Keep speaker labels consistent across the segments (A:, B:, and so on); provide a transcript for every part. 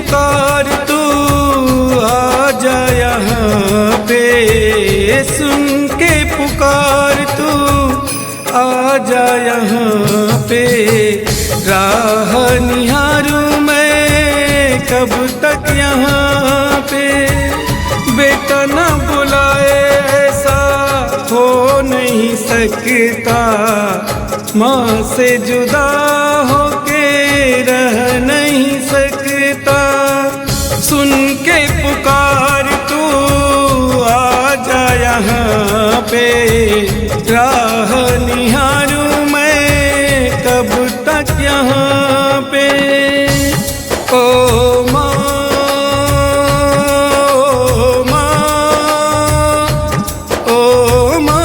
A: पुकार तू आ जा यहाँ पे, सुन के पुकार तू आ जा यहाँ पे। राह निहारूं मैं कब तक यहाँ पे, बेटा न बुलाए ऐसा हो नहीं सकता, माँ से जुदा होके रह नहीं सकता। सुन के पुकार तू आ जा यहाँ पे, राह निहारूं मैं कब तक यहाँ पे। ओ माँ, ओ माँ, ओ माँ।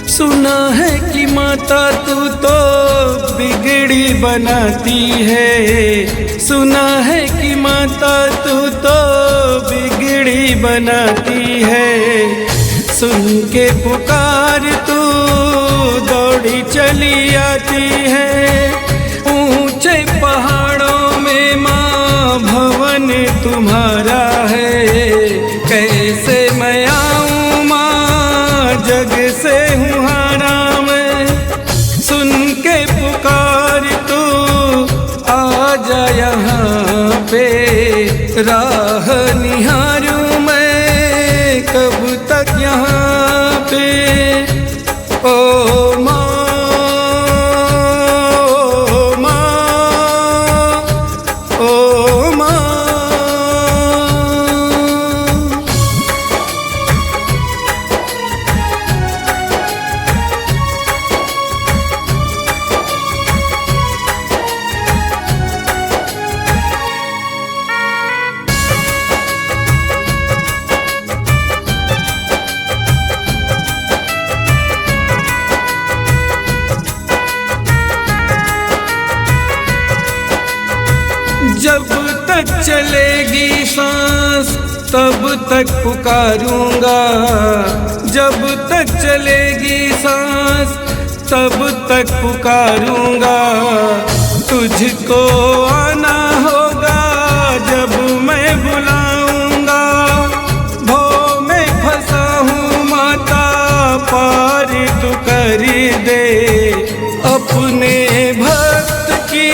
A: सुना है कि माता तू तो बिगड़ी बनाती है, सुना है कि माता तू तो बिगड़ी बनाती है। सुन के पुकार तू दौड़ी चली आती है, ऊंचे पहाड़ों में माँ भवन तुम्हारा है। कैसे मैं आऊँ माँ जग से हूँ हारा मैं, सुन के पुकार तू आ जा यहाँ पे। राह निहारूं मैं कब तक यहाँ पे। ओ माँ, ओ माँ, ओ माँ। जब तक चलेगी सांस तब तक पुकारूंगा, जब तक चलेगी सांस तब तक पुकारूंगा। तुझको आना होगा जब मैं बुलाऊंगा, भव में फंसा हूँ माता पार तू कर दे। अपने भक्त की